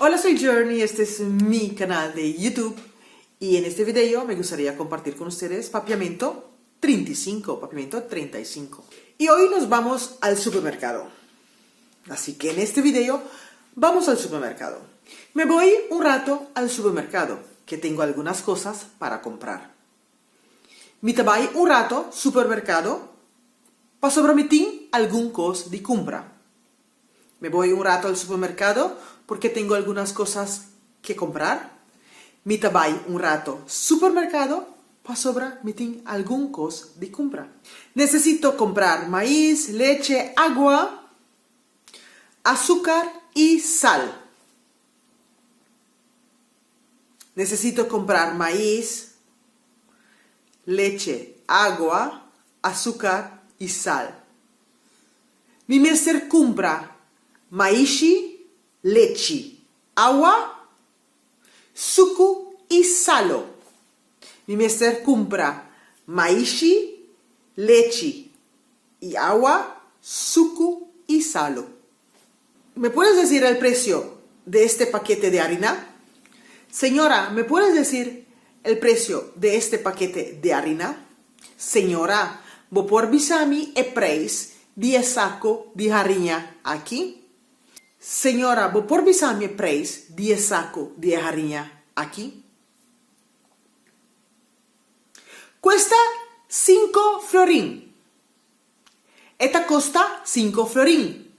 Hola, soy Journey, este es mi canal de YouTube y en este video me gustaría compartir con ustedes papiamento 35. Y hoy nos vamos al supermercado. Así que en este video vamos al supermercado. Me voy un rato al supermercado, que tengo algunas cosas para comprar. Mi vai un rato supermercado para sobremitir algún cos de compra. Me voy un rato al supermercado porque tengo algunas cosas que comprar. Mi vai un rato supermercado para sobremitir algún cos de compra. Necesito comprar maíz, leche, agua, azúcar y sal. Necesito comprar maíz, leche, agua, azúcar y sal. Mi mister compra maíz, leche, agua, suco y salo. Mi mister compra maíz, leche y agua, suco y salo. ¿Me puedes decir el precio de este paquete de harina? Señora, ¿me puedes decir el precio de este paquete de harina? Señora, ¿vos por bisami e preis di saco di harina aquí? Señora, ¿vos por bisami e preis di saco di harina aquí? Cuesta 5 florín. Esta costa 5 florín.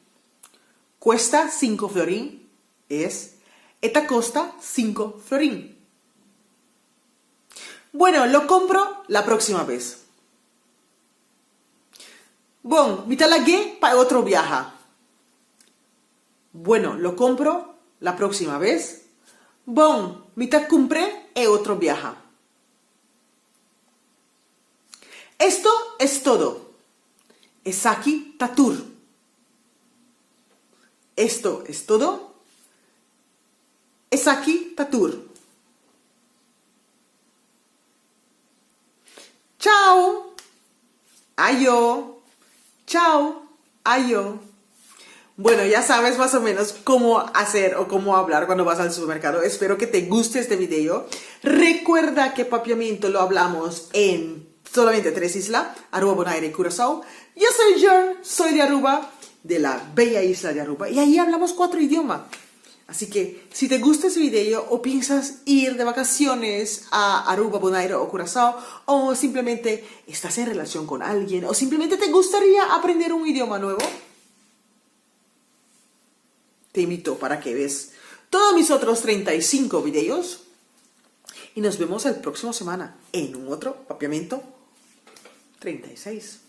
Cuesta 5 florín es... Esta costa 5 florín. Bueno, lo compro la próxima vez. Bon, mi talagué para otro viaje. Bueno, lo compro la próxima vez. Bon, mi ta compré e otro viaje. Esto es todo. Es aquí tatur. Esto es todo. Es aquí tatur. Chao. Ayo. Chao. Ayo. Bueno, ya sabes más o menos cómo hacer o cómo hablar cuando vas al supermercado. Espero que te guste este video. Recuerda que papiamento lo hablamos en solamente 3 islas, Aruba, Bonaire y Curazao. Yo soy Jern, soy de Aruba, de la bella isla de Aruba. Y ahí hablamos 4 idiomas. Así que, si te gusta ese video o piensas ir de vacaciones a Aruba, Bonaire o Curazao, o simplemente estás en relación con alguien, o simplemente te gustaría aprender un idioma nuevo, te invito para que veas todos mis otros 35 videos y nos vemos la próxima semana en un otro papiamento 36.